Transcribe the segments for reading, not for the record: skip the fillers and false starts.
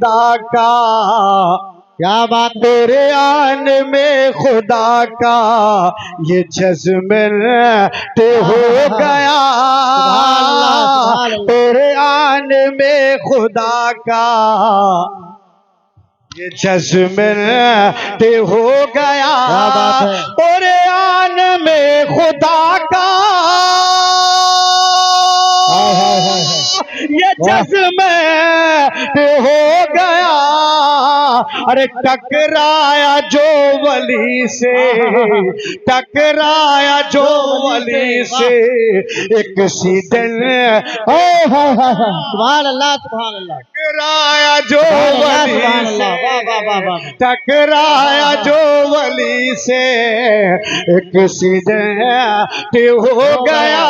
خدا کا کیا بات تیرے آنے میں خدا کا یہ جذب ہو گیا تیرے آنے میں خدا کا یہ جذب ہو گیا تیرے آنے میں خدا کا یہ جذب ہو گیا ارے ٹکرایا جو ولی سے ٹکرایا جو ولی سے ایک سیدن سبحان اللہ سبحان اللہ ٹکرایا جو ولی سے ٹکرایا جو ولی سے ایک سیدن ہو گیا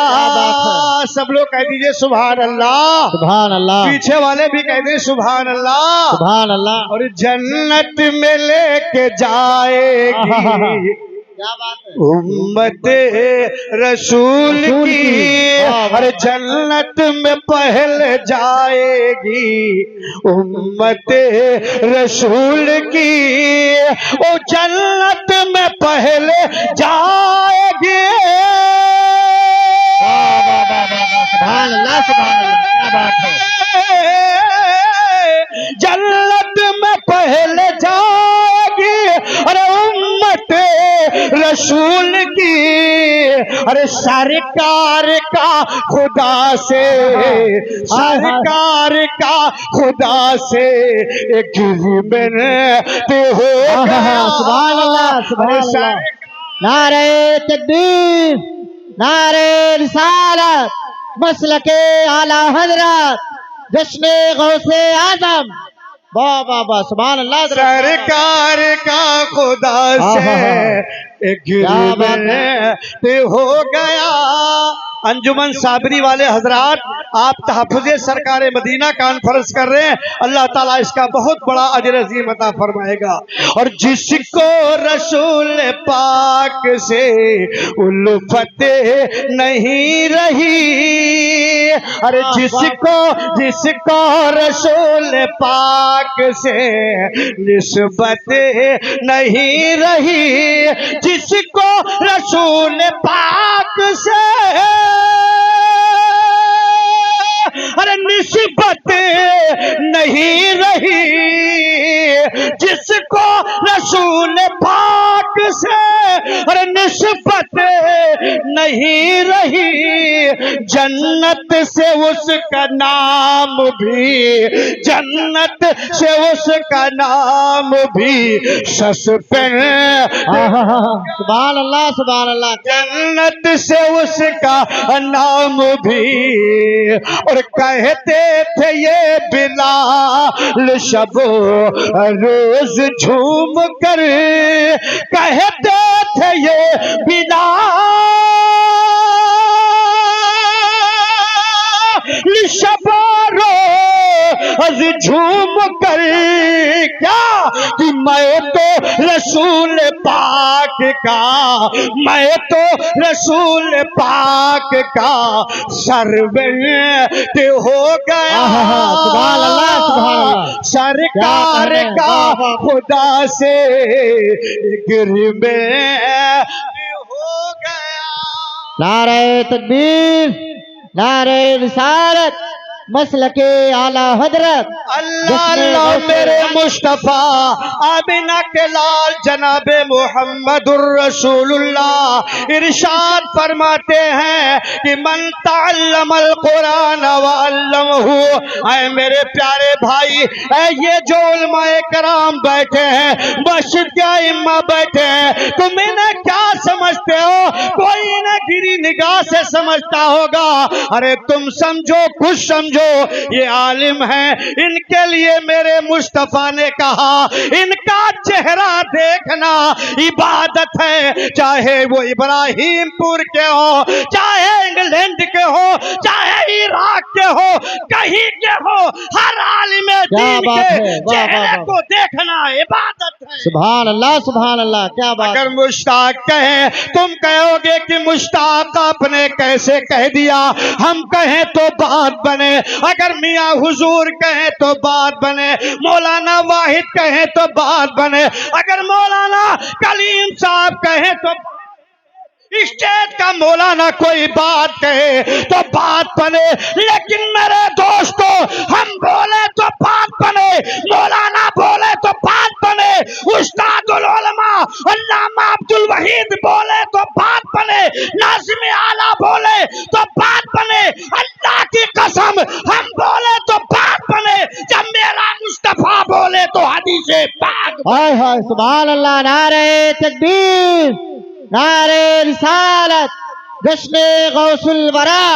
سب لوگ کہہ دیجئے سبحان اللہ سبحان اللہ پیچھے والے بھی کہہ دیں سبحان اللہ سبحان اللہ اور جنت میں لے کے جائے گی امت رسول کی اور جنت میں پہلے جائے گی امت رسول کی او جنت میں پہلے جائے گی سبحان اللہ سبحان اللہ کیا بات ہے جنت میں پہلے جائے گی ارے امت رسول کی ارے سرکار کا خدا سے سرکار کا خدا سے ایک اگریمنٹ ہو گیا سبحان اللہ سبحان اللہ نعرہ تکبیر نعرہ رسالت مسلک اعلی حضرت جشن غوث اعظم واہ واہ واہ سبحان اللہ سرکار کا خدا سے اگریمنٹ ہو گیا انجمن صابری والے حضرات آپ تحفظ سرکار مدینہ کانفرنس کر رہے ہیں اللہ تعالیٰ اس کا بہت بڑا اجر عظیم عطا فرمائے گا اور جس کو رسول پاک سے الفت نہیں رہی اور جس کو رسول پاک سے نسبت نہیں رہی جس کو رسول پاک سے ارے نسبت نہیں رہی جس کو رسول پاک سے ارے نسبت نہیں رہی جنت سے اس کا نام بھی جنت سے اس کا نام بھی سبحان اللہ سبحان اللہ جنت سے اس کا نام بھی اور کہتے تھے یہ بلال شب روز جھوم کر کہتے تھے یہ بلال شب روز جھوم کر کیا کہ میں تو رسول پاک کا میں تو رسول پاک کا سرورت ہو گیا سبحان اللہ سبحان اللہ سرکار کا خدا سے اگریمنٹ ہو گیا نعرہ تکبیر نعرہ رسالت مسلک اعلی حضرت اللہ اللہ میرے مصطفیٰ آمینہ کے لال جناب محمد الرسول اللہ ارشاد فرماتے ہیں کہ من تعلم القرآن وعلمہ اے میرے پیارے بھائی اے یہ جو علماء کرام بیٹھے ہیں مسجد کے ائمہ بیٹھے ہیں تم انہیں کیا سمجھتے ہو کوئی انہیں گری نگاہ سے سمجھتا ہوگا ارے تم سمجھو کچھ سمجھو یہ عالم ہیں ان کے لیے میرے مصطفیٰ نے کہا ان کا چہرہ دیکھنا عبادت ہے چاہے وہ ابراہیم پور کے ہو چاہے انگلینڈ کے ہو چاہے عراق کے ہو کہیں کے ہو ہر عالم دین کے چہرے کو دیکھنا عبادت ہے سبحان اللہ کیا بات اگر مشتاق کہیں تم کہو گے کہ مشتاق آپ نے کیسے کہہ دیا، ہم کہیں تو بات بنے، اگر میاں حضور کہیں تو بات بنے، مولانا واحد کہیں تو بات بنے، اگر مولانا کلیم صاحب کہیں تو اسٹیٹ کا مولانا کوئی بات کہے تو بات بنے، لیکن میرے دوستو ہم بولے تو بات بنے، مولانا بولے تو بات بنے، استاد العلماء علامہ عبد الوحید بولے تو بات بنے، ناظم اعلیٰ بولے تو بات بنے، اللہ کی قسم ہم بولے تو بات بنے، جب میرا مصطفیٰ بولے تو حدیث پاک بنے۔ ہائے ہائے سبحان اللہ، نعرہ تکبیر، نعرہ رسالت، جشن غوث الورا،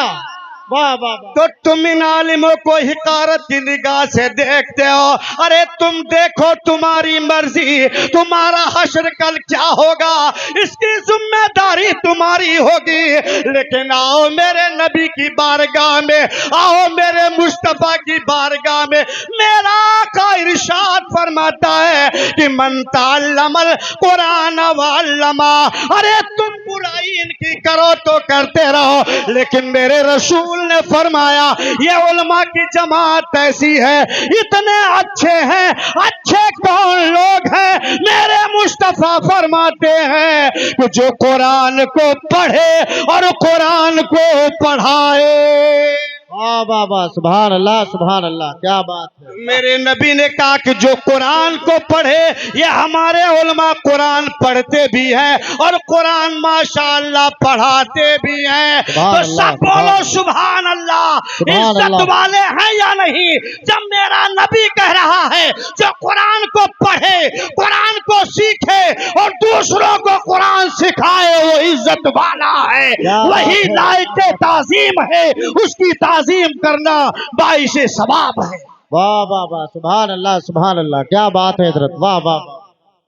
واہ واہ واہ۔ تو تم ان عالموں کو حقارت کی نگاہ سے دیکھتے ہو، ارے تم دیکھو تمہاری مرضی، تمہارا حشر کل کیا ہوگا اس کی ذمہ داری تمہاری ہوگی، لیکن آؤ میرے نبی کی بارگاہ میں، آؤ میرے مصطفیٰ کی بارگاہ میں، میرا آقا ارشاد فرماتا ہے کہ من تعلم القرآن وعلمہ، ارے تم برائی ان کی کرو تو کرتے رہو، لیکن میرے رسول نے فرمایا یہ علماء کی جماعت ایسی ہے، اتنے اچھے ہیں، اچھے کون لوگ ہیں، میرے مصطفیٰ فرماتے ہیں کہ جو قرآن کو پڑھے اور قرآن کو پڑھائے۔ واہ واہ واہ، سبحان اللہ کیا بات ہے۔ میرے نبی نے کہا کہ جو قرآن کو پڑھے، یہ ہمارے علماء قرآن پڑھتے بھی ہیں اور قرآن ماشاءاللہ پڑھاتے بھی ہیں، تو سب بولو سبحان اللہ، عزت والے ہیں یا نہیں؟ جب میرا نبی کہہ رہا ہے جو قرآن کو پڑھے، قرآن کو سیکھے اور دوسروں کو قرآن سکھائے وہ عزت والا ہے، وہی لائق تعظیم ہے، اس کی تعظیم کرنا باعث ثواب ہے۔ واہ واہ واہ، سبحان اللہ کیا بات ہے حضرت، واہ واہ واہ۔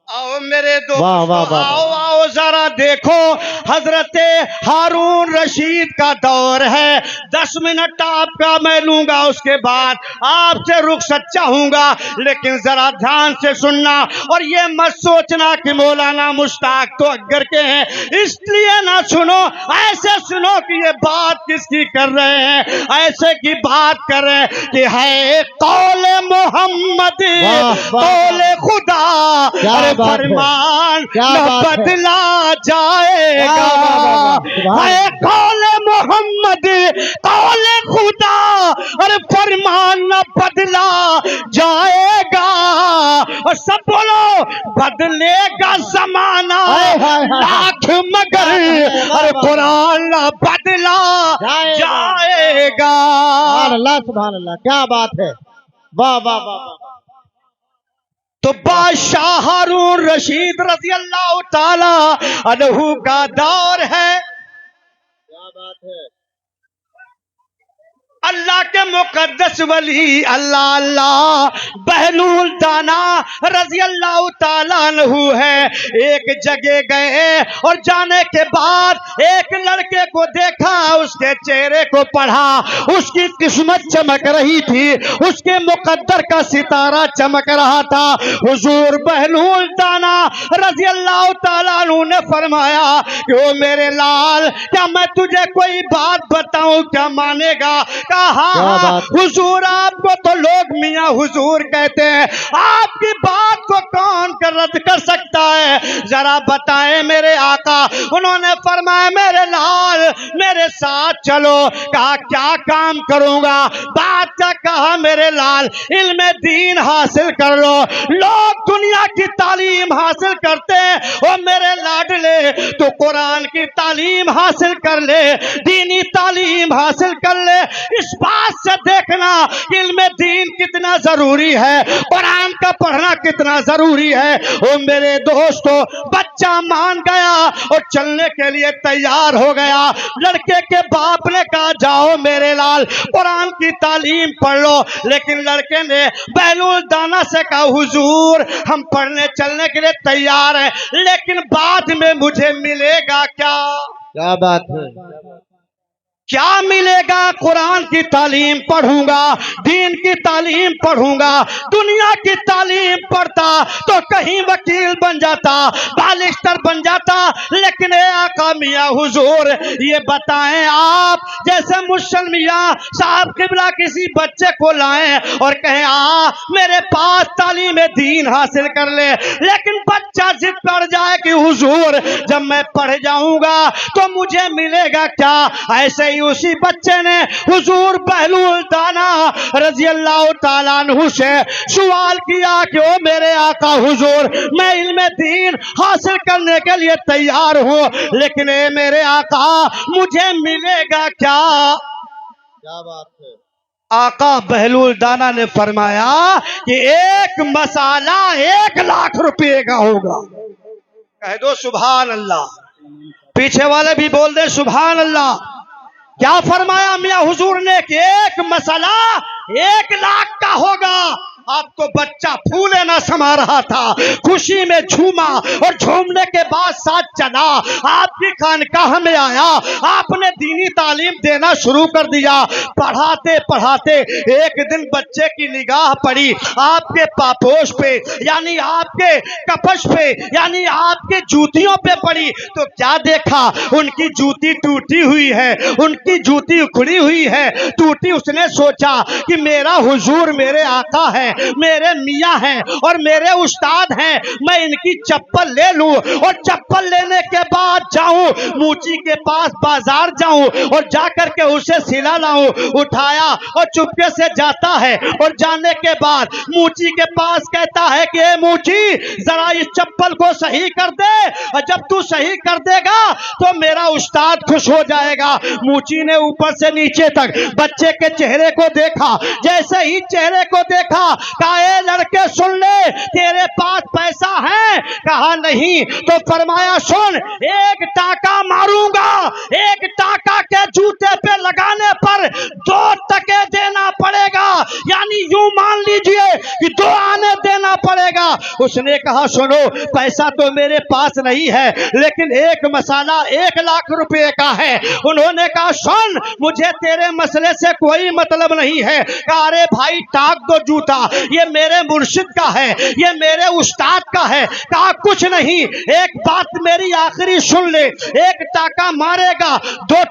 آؤ میرے واہ واہ دوستو، واہ۔ آؤ ذرا دیکھو، حضرت ہارون رشید کا دور ہے، 10 منٹ آپ کا میں لوں گا، اس کے بعد آپ سے رخصت چاہوں گا، لیکن ذرا دھیان سے سننا اور یہ مت سوچنا کہ مولانا مشتاق تو اگر کے ہیں اس لیے نہ سنو، ایسے سنو کہ یہ بات کس کی کر رہے ہیں، ایسے کی بات کر رہے ہیں کہ ہے قول محمد قول خدا، ارے فرمان نہ بدلا جائے گا، ہے قول محمد قول خدا، ارے فرمان نہ بدلا جائے گا، اور سب بولو بدلے گا زمانہ لاکھ مگر ارے قرآن نہ بدلا جائے گا۔ سبحان اللہ کیا بات ہے، واہ واہ واہ۔ تو بادشاہ ہارون رشید رضی اللہ تعالی عنہ کا دور ہے، کیا بات ہے۔ اللہ کے مقدس ولی اللہ بہلول دانا رضی اللہ تعالیٰ عنہ ہے، ایک جگہ گئے اور جانے کے بعد ایک لڑکے کو دیکھا، اس کے چہرے کو پڑھا، اس کی قسمت چمک رہی تھی، اس کے مقدر کا ستارہ چمک رہا تھا۔ حضور بہلول دانا رضی اللہ تعالیٰ عنہ نے فرمایا کہ او میرے لال، کیا میں تجھے کوئی بات بتاؤں، کیا مانے گا؟ کہا حضور آپ کو تو لوگ میاں حضور کہتے ہیں، آپ کی بات کو کون رد کر سکتا ہے، ذرا بتائیں میرے آقا۔ انہوں نے فرمایا میرے لال میرے ساتھ چلو۔ کہا کیا کام کروں گا؟ بات کیا کہا میرے لال، علم دین حاصل کر لو، لوگ دنیا کی تعلیم حاصل کرتے ہیں، اور میرے لاڈلے تو قرآن کی تعلیم حاصل کر لے، دینی تعلیم حاصل کر لے، اس بات سے دیکھنا علم دین کتنا ضروری ہے، قرآن کا پڑھنا کتنا ضروری ہے۔ او میرے دوستو، بچہ مان گیا اور چلنے کے لیے تیار ہو گیا۔ لڑکے کے باپ نے کہا جاؤ میرے لال قرآن کی تعلیم پڑھ لو، لیکن لڑکے نے بہلول دانا سے کہا حضور ہم پڑھنے چلنے کے لیے تیار ہیں، لیکن بعد میں مجھے ملے گا کیا؟ کیا بات ہے۔ क्या मिलेगा? कुरान की तालीम पढ़ूंगा, दीन की तालीम पढ़ूंगा। दुनिया की तालीम पढ़ता तो कहीं वकील बन जाता, बालिस्टर बन जाता। लेकिन ए आका मियां हुजूर, ये बताएं आप, जैसे मुसलमान मियां साहब किबला किसी बच्चे को लाएं और कहें आ मेरे पास तालीम दीन हासिल कर ले, लेकिन बच्चा जिद कर जाए कि हुजूर जब मैं पढ़ जाऊंगा तो मुझे मिलेगा क्या? ऐसे ही उसी बच्चे ने हुजूर बहलूल दाना रजी अल्लाह ताला अन्हु से सवाल किया कि ओ मेरे आका हुजूर, मैं इल्म दीन हासिल करने के लिए तैयार हूँ, लेकिन ए मेरे आका मुझे मिलेगा क्या? क्या बात है। आका बहलूल दाना ने फरमाया कि एक मसाला 1,00,000 रुपये का होगा। कह दो सुभान अल्लाह। पीछे वाले भी बोल दे सुभान अल्लाह। क्या फरमाया मियां हुजूर ने कि एक मसाला 1,00,000 का होगा। अब तो बच्चा फूले ना समा रहा था, खुशी में झूमा और झूमने के बाद साथ चला, आपकी खानकाह में आया, आपने दीनी तालीम देना शुरू कर दिया। पढ़ाते पढ़ाते एक दिन बच्चे की निगाह पड़ी आपके पापोश पे, यानी आपके कपश पे, यानी आपके जूतियों पे पड़ी। तो क्या देखा? उनकी जूती टूटी हुई है, उनकी जूती उखड़ी हुई है, टूटी। उसने सोचा कि मेरा हुजूर मेरे आका है, मेरे मियाँ हैं और मेरे उस्ताद हैं, मैं इनकी चप्पल ले लूं और चप्पल लेने के बाद जाऊं मूची के पास बाजार जाऊं और जाकर के उसे सिला लाऊं। उठाया और चुपके से जाता है और जाने के बाद मूची के पास कहता है कि ए मूची, जरा इस चप्पल को सही कर दे, और जब तू सही कर देगा तो मेरा उस्ताद खुश हो जाएगा। मूची ने ऊपर से नीचे तक बच्चे के चेहरे को देखा, जैसे ही चेहरे को देखा कहा ए लड़के सुन ले, तेरे पास पैसा है? कहा नहीं। तो फरमाया सुन, 1 टाका मारूंगा, 1 टाका के जूते पे लगाने पर 2 टके देना पड़ेगा, यानी यूं मान लीजिए कि 2 आने देना पड़ेगा। उसने कहा सुनो, पैसा तो मेरे पास नहीं है, लेकिन एक मसाला 1,00,000 रुपए का है। उन्होंने कहा सुन, मुझे तेरे मसले से कोई मतलब नहीं है। कहा अरे भाई टाक दो जूता, ये मेरे मुर्शिद का है, ये मेरे उस्ताद का है। कहा कुछ नहीं, एक बात मेरी आखिरी सुन ले, 1 टाका मारेगा, 2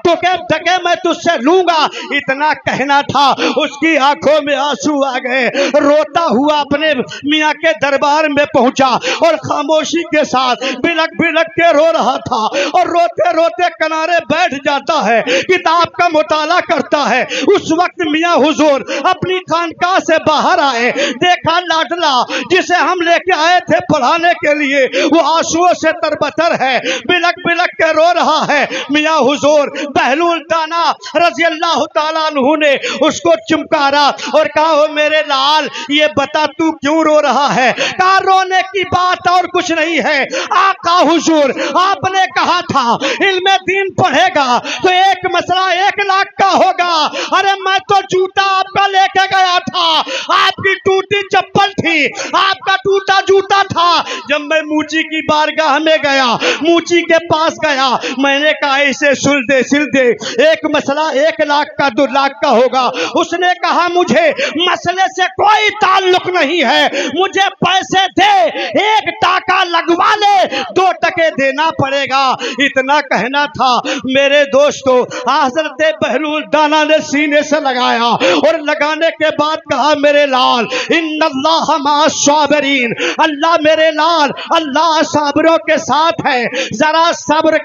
टके मैं तुझसे लूंगा। इतना कहना था, उसकी आंखों में आंसू आ गए, रोता हुआ अपने मियाँ के दरबार में पहुंचा और खामोशी के साथ बिलक बिलक के रो रहा था और रोते रोते किनारे बैठ जाता है, किताब का मुताला करता है। उस वक्त मियाँ हुजूर अपनी खानकाह से बाहर आए, देखा लाडला जिसे हम लेके आए थे पढ़ाने के लिए, वो आंसुओं से तरबतर है, बिलक बिलक के रो रहा है। मियाँ हुजूर बहलूल दाना रजी अल्लाह ताला अन्हु ने उसको चुमकारा और कहा ओ मेरे लाल, ये बता तू क्यों रो रहा है? कहा रोने की बात और कुछ नहीं है आका हुजूर, आपने कहा था इल्म दीन पढ़ेगा तो एक मसला 1,00,000 का होगा। अरे मैं तो जूता आपका लेके गया था, आपकी टूटी चप्पल थी, आपका टूटा जूता था। जब मैं मूची की बारगाह में गया, मूची के पास गया, मैंने कहा इसे सिल दे, एक मसला 1,00,000 का 2,00,000 का होगा। उसने कहा मुझे मसले से कोई ताल्लुक नहीं है, मुझे पैसे दे, 1 टाका लगवा ले, 2 टके देना पड़ेगा। इतना कहना था मेरे दोस्तों, हजरत बहलूल दाना ने सीने से लगाया और लगाने के बाद कहा मेरे लाल इन्नल्लाह मअस-साबिरीन, अल्लाह मेरे लाल, अल्लाह साबरों के साथ है, जरा सब्र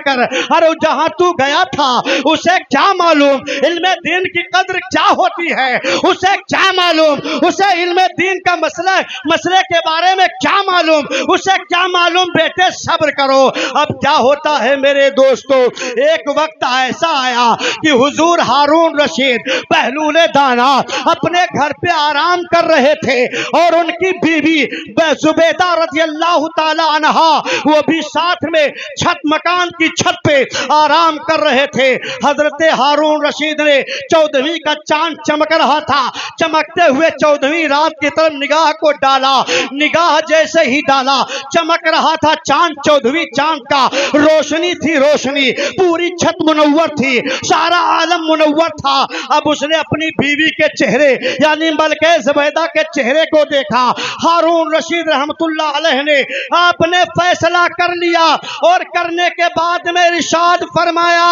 कर। अरे जहां तू गया था उसे क्या मालूम इल्म दीन की कद्र क्या होती है, उसे क्या मालूम, उसे इल्म दीन का मसले के बारे में क्या मालूम, उसे क्या मालूम। बेटे सब्र करो। अब क्या होता है मेरे दोस्तों, एक वक्त ऐसा आया कि हुजूर हारून रशीद बहलूल दाना अपने घर पे आराम कर रहे थे और उनकी बीवी जुबैदा रज़ी अल्लाह ताला अन्हा वो भी साथ में मकान की छत पे आराम कर रहे थे। हजरत हारून रशीद ने 14वीं का चांद चमक रहा था, चमकते हुए 14वीं रात की तरफ निगाह को डाला निगाह जैसे ही डाला चमक रहा था चांद, 14वीं चांद का रोशनी थी रोशनी, पूरी छत मुनव्वर थी, सारा आलम मुनव्वर था। अब उसने अपनी बीवी के चेहरे यानी मलके ज़ुबैदा के चेहरे को देखा। हारून रशीद रहमतुल्लाह अलैह ने आपने फैसला कर लिया और करने के बाद में इरशाद फरमाया,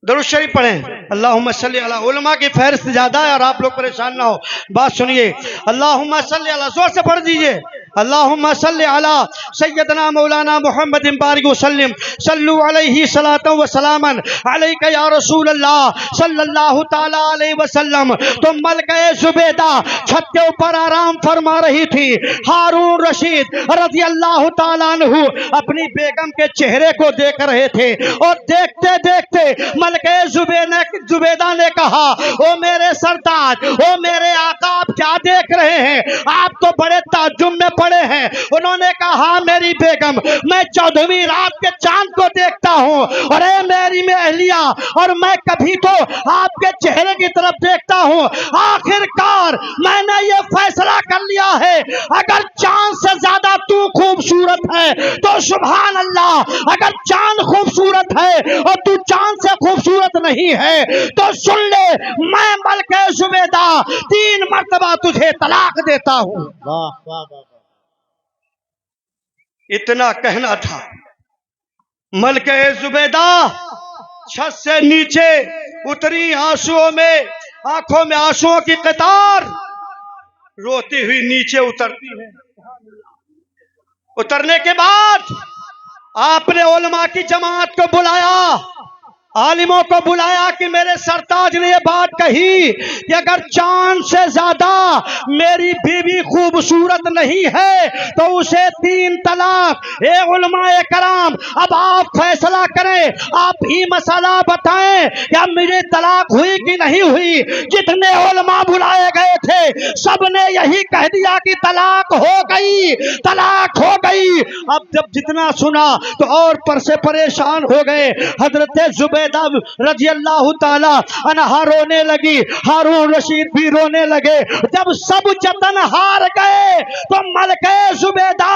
दरूद शरीफ पढ़ें। अल्लाहुम्मा सल्ली अला, उलमा की फहरिस्त ज्यादा है और आप लोग परेशान ना हो, बात सुनिए। अल्लाहुम्मा सल्ली अला, जोर से पढ़ दीजिए। अल्लाहुम्मा सल्ली अला सय्यदना मौलाना मुहम्मद बारिक वसल्लम सल्लु अलैहि सलातन व सलामन अलैका या रसूल अल्लाह सल्लल्लाहु ताला अलैहि वसल्लम। तो मलके ज़ुबैदा छत के ऊपर आराम फरमा रही थी। हारून रशीद रज़ी अल्लाह ताला अन्हु अपनी बेगम के चेहरे को देख रहे थे और देखते देखते मलके ज़ुबैदा ने कहा, ओ मेरे सरताज, ओ मेरे आका, आप क्या देख रहे हैं? आप तो बड़े ताज्जुब में पड़े हैं। उन्होंने कहा, मेरी बेगम, मैं 14वीं रात के चांद को देखता हूँ। अरे मेरी महलिया, और मैं कभी तो आपके चेहरे की तरफ देखता हूँ। आखिरकार मैंने ये फैसला कर लिया है, अगर चांद से ज्यादा तू खूबसूरत है तो सुभान अल्लाह, अगर चांद खूबसूरत है और तू चांद से खूबसूरत नहीं है तो सुन ले, मैं मलके ज़ुबैदा 3 मर्तबा तुझे तलाक देता हूँ। वाह वाह वाह। इतना कहना था। मलके ज़ुबैदा छत से नीचे उतरी, आंसुओं में, आंखों में आंसुओं की कतार, रोती हुई नीचे उतरती है। उतरने के बाद आपने उलमा की जमात को बुलाया, आलिमों को बुलाया कि मेरे सरताज ने ये बात कही कि अगर चांद से ज्यादा मेरी बीवी खूबसूरत नहीं है तो उसे 3 तलाक। ए उलमाए कराम, अब आप फैसला करें, आप ही मसला बताएं, क्या मेरी तलाक हुई कि नहीं हुई? जितने उलमा बुलाए गए थे सबने यही कह दिया कि तलाक हो गई, तलाक हो गई। अब जब जितना सुना तो और पर से परेशान हो गए। हजरत ज़ुबैदा रज़ी अल्लाह ताला अन्हा रोने लगी, हारून रशीद भी रोने लगे। जब सब जतन हार गए तो मलके ज़ुबैदा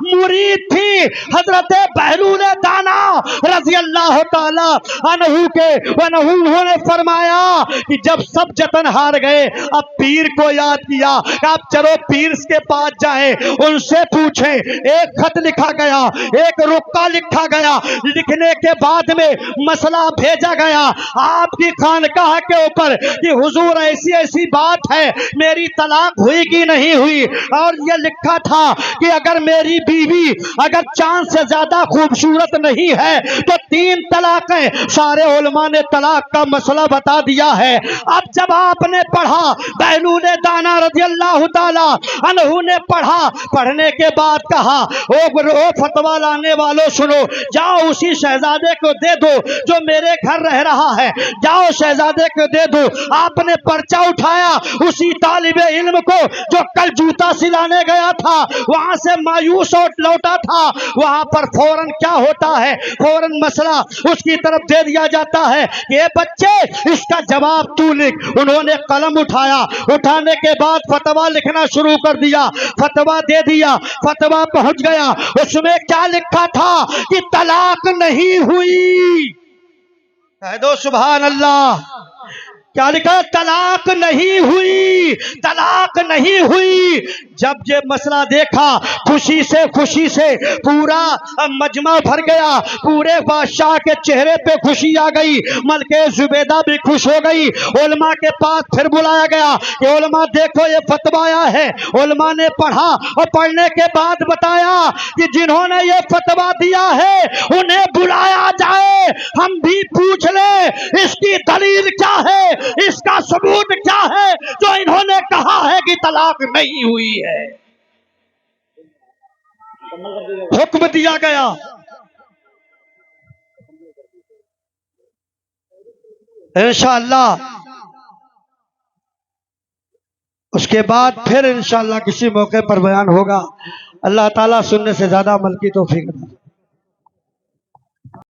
मुरीद थी हजरत बहलूल दाना रज़ी अल्लाह ताला अन्हु के, उन्होंने फरमाया कि जब सब जतन हार गए, अब पीर को याद किया कि आप चलो पीर के पास जाएं, उनसे पूछें। एक खत लिखा गया, एक रुक्का लिखा गया, लिखने के बाद में मसला भेजा गया आपकी खानकाह के ऊपर कि हुजूर ऐसी ऐसी बात है, मेरी तलाक हुई कि नहीं हुई। और ये लिखा था कि अगर मेरी बीवी अगर चांद से ज्यादा खूबसूरत नहीं है तो 3 तलाकें। सारे उलमा ने तलाक का मसला बता दिया है। अब जब आपने पढ़ा, बहलूल दाना रज़ी अल्लाह ताला अन्हु ने पढ़ा, पढ़ने के बाद कहा, ओ फतवा लाने वालों सुनो, जाओ उसी शहजादे को दे दो जो मेरे घर रह रहा है, जाओ शहजादे को दे दो। आपने पर्चा उठाया उसी तालिबे इल्म को जो कल जूता सिलाने गया था, वहां से मायूस लौटा था। वहां पर फौरन क्या होता है, फौरन मसला उसकी तरफ दे दिया जाता है कि ये बच्चे इसका जवाब तू लिख। उन्होंने कलम उठाया, उठाने के बाद फतवा लिखना शुरू कर दिया, फतवा दे दिया। फतवा पहुंच गया, उसमें क्या लिखा था कि तलाक नहीं हुई। कह दो सुभान अल्लाह। क्या लिखा? तलाक नहीं हुई, तलाक नहीं हुई। जब ये मसला देखा, खुशी से पूरा मजमा भर गया, पूरे बादशाह के चेहरे पे खुशी आ गई, मलके ज़ुबैदा भी खुश हो गई। उलमा के पास फिर बुलाया गया कि उलमा देखो ये फतवा आया है। उलमा ने पढ़ा और पढ़ने के बाद बताया कि जिन्होंने ये फतवा दिया है उन्हें बुलाया जाए, हम भी पूछ ले इसकी दलील क्या है, इसका सबूत क्या है जो इन्होंने कहा है कि तलाक नहीं हुई है। हुक्म दिया गया। इंशाअल्लाह उसके बाद फिर इंशाअल्लाह किसी मौके पर बयान होगा। अल्लाह ताला सुनने से ज्यादा अमल की तौफीक दे।